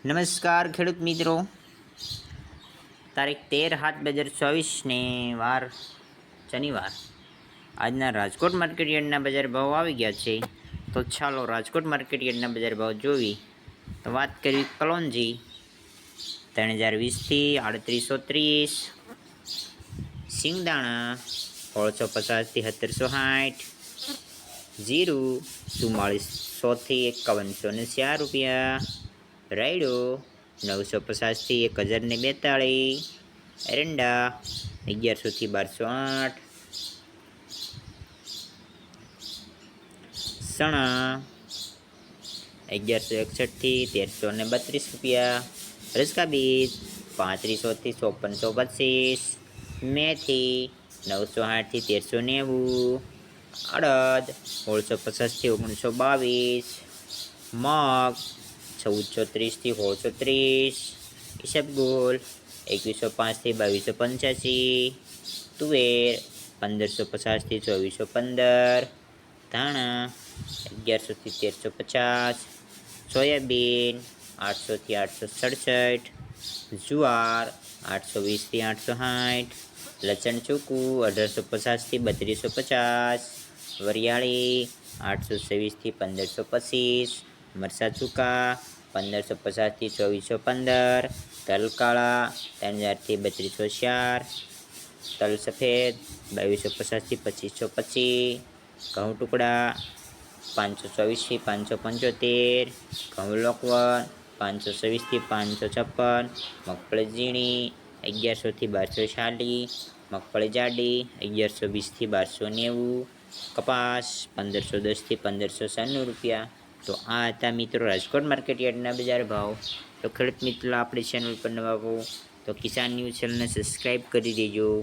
નમસ્કાર ખેડૂત મિત્રો, તારીખ 13/7/2024 ને વાર શનિવાર. આજના રાજકોટ માર્કેટ યાર્ડના બજાર ભાવ આવી ગયા છે. તો ચાલો રાજકોટ માર્કેટ યાર્ડના બજાર ભાવ જોવી. તો વાત કરવી કલોંજી 3020 થી 3830, સિંગદાણા 1650 થી 1760, જીરું 4400 થી 5104 રૂપિયા, રાયડો 950 થી 1042, એરંડા 1100 થી 1208, સણા 1161 થી 1332 રૂપિયા, રસકા બીજ 3500 થી 5425, મેથી 960 થી 1390, અડદ 1650 થી 1922, મગ 1430 થી 1630, ઈસબગુલ 2105 થી 2285, તુવેર 1550 થી 2415, ધાણા 1100 થી 1350, સોયાબીન 800 થી 867, જુવાર 820 થી 860, લસણ ચૂકું 1850 થી 3250, વરિયાળી 826 થી 1525, મરચાં ચૂકા 1550 થી 2415, તલ કાળા 3000 થી 3204, તલ સફેદ 2250 થી 2525, ઘઉં ટુકડા 524 થી 575, ઘઉં લોકવન 526 થી 556, મગફળી ઝીણી 1100 થી 1240, મગફળી જાડી 1120 થી 1290, કપાસ 1510 થી 1596 રૂપિયા. તો આ હતા મિત્રો રાજકોટ માર્કેટ યાર્ડના બજાર ભાવ. તો ખેડૂત મિત્રો, આપણી ચેનલ પર નવા હો તો કિસાન ન્યૂઝ ચેનલને સબસ્ક્રાઈબ કરી દેજો.